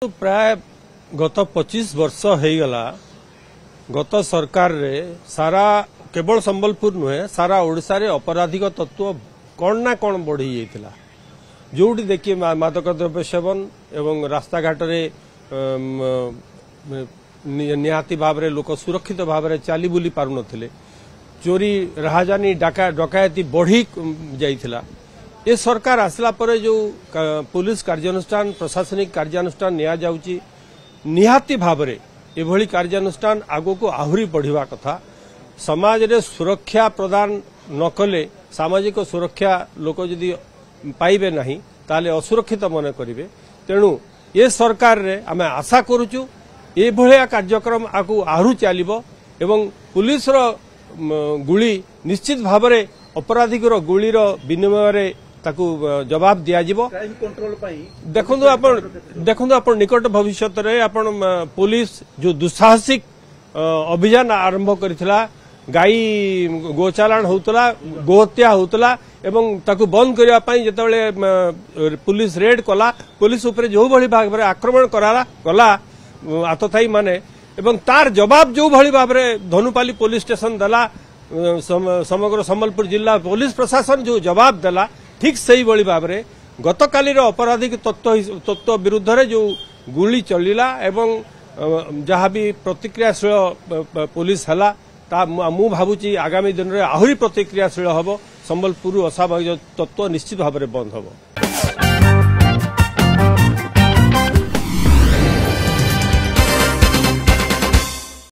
प्राय गत 25 वर्ष हो गला गत सरकार रे सारा केवल संबलपुर नुहे सारा ओडिशा रे अपराधिक तत्व कौन ना कौन बढ़ी जाइतिला जोटी देखिए मादक द्रव्य सेवन एवं रास्ता घाट रे निहाती भाव रे लोक सुरक्षित भाव रे चाली बुली पारु नथिले चोरी राहजानी डकायती बढ़ी जाइतिला ये सरकार आसला परे जो पुलिस कार्यानुष्ठान प्रशासनिक कार्यानुष्ठान निया जाउची निहाती भाव रे एभली कार्यानुष्ठान आगो को आहुरी बढ़िवा कथा समाज रे सुरक्षा प्रदान न कले सामाजिक सुरक्षा लोक जदि पाइबे नहीं ताले असुरक्षित मन करिवे तेणु ये सरकार रे आमे आशा करूचु ए भलिया कार्यक्रम आगु आहुरी चालिबो एवं पुलिस रो गुली निश्चित भाव रे अपराधिक रो गुली रो विनिमय रे ताकू जवाब दिया जिवो देखो आपण निकट भविष्य रे आपण पुलिस जो दुस्साहसिक अभियान आरंभ करथिला गाई गोचालान होतला गोहत्या होतला एवं ताकू बंद करिया पई जेतेबेले पुलिस रेड कला पुलिस ऊपर जो भली भाग रे आक्रमण कला आतताई माने एवं तार जवाब जो भली भाव रे धनुपाली पुलिस स्टेशन दला समग्र संबलपुर जिला पुलिस प्रशासन जो जवाब दला ठीक सही भली भाव रे गतकालीर अपराधिक तत्व विरुद्ध रे जो गुली चलिला एवं जहाँ भी प्रतिक्रियाशील पुलिस हला ता मु भावुची आगामी दिन रे आहुरी प्रतिक्रियाशील हबो संबलपुर असाभाविक तत्व निश्चित भाव रे बंद हबो।